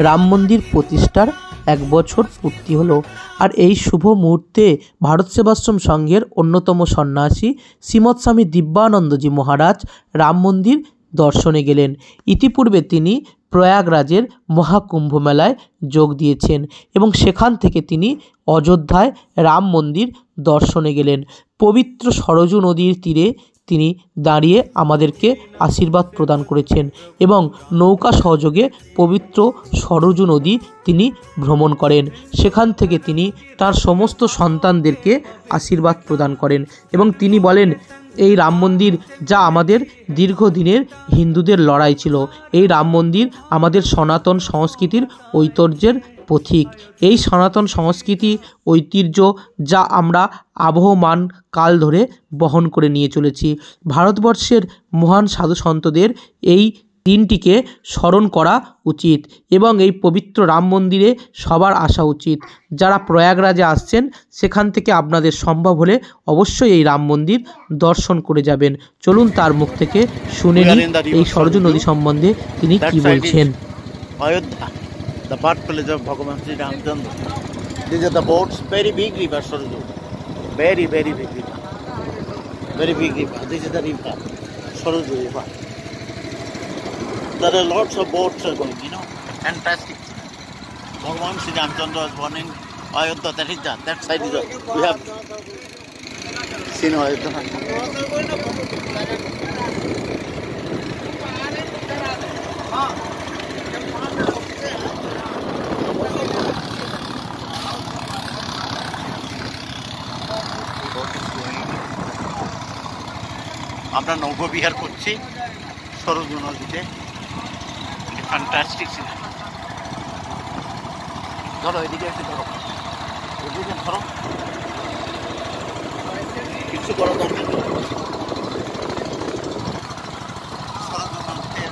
রাম মন্দির প্রতিষ্ঠার 1 বছর পূর্তি হলো। আর এই শুভ মুহূর্তে ভারত সেবাশ্রম সংঘের অন্যতম সন্ন্যাসী শ্রীমৎ স্বামী দিব্যানন্দজি মহারাজ রাম মন্দির দর্শনে গেলেন। ইতিপূর্বে তিনি প্রয়াগরাজের মহাকুম্ভ মেলায় যোগ দিয়েছেন এবং সেখান থেকে তিনি অযোধ্যায় রাম মন্দির দর্শনে গেলেন। পবিত্র সরযূ নদীর তীরে তিনি দাঁড়িয়ে আমাদেরকে আশীর্বাদ প্রদান করেছেন এবং নৌকা সহযোগে পবিত্র সরযূ নদী তিনি ভ্রমণ করেন। সেখান থেকে তিনি তার সমস্ত সন্তানদেরকে আশীর্বাদ প্রদান করেন এবং তিনি বলেন, এই রাম মন্দির যা আমাদের দীর্ঘদিনের হিন্দুদের লড়াই ছিল, এই রাম মন্দির আমাদের সনাতন সংস্কৃতির ঐতিহ্যের পথিক। এই সনাতন সংস্কৃতি ঐতিহ্য যা আমরা আবহমান কাল ধরে বহন করে নিয়ে চলেছি। ভারতবর্ষের মহান সাধু সন্তদের এই দিনটিকে স্মরণ করা উচিত এবং এই পবিত্র রাম মন্দিরে সবার আসা উচিত। যারা প্রয়াগরাজে আসছেন সেখান থেকে আপনাদের সম্ভব হলে অবশ্যই এই রাম মন্দির দর্শন করে যাবেন। চলুন তার মুখ থেকে শুনে নিই এই সরযূ নদী সম্বন্ধে তিনি কি বলছেন। Ayodhya, the birthplace of Bhagavan Sri Ramchandra. These are the boats, very big river, Sarju. Very, very big river. Very big river. This is the river, Sarju river. There are lots of boats are going, fantastic. Bhagavan Sri Ramchandra was born in Ayodhya, that side is, we have seen Ayodhya. আমরা নৌকো বিহার করছি সরযূ নদীতে, fantastic scenery. ধরো এদিকে একটু ধরো, এদিকে ধরো, কিছু করো দরকার নেই। সরযূ নদীতে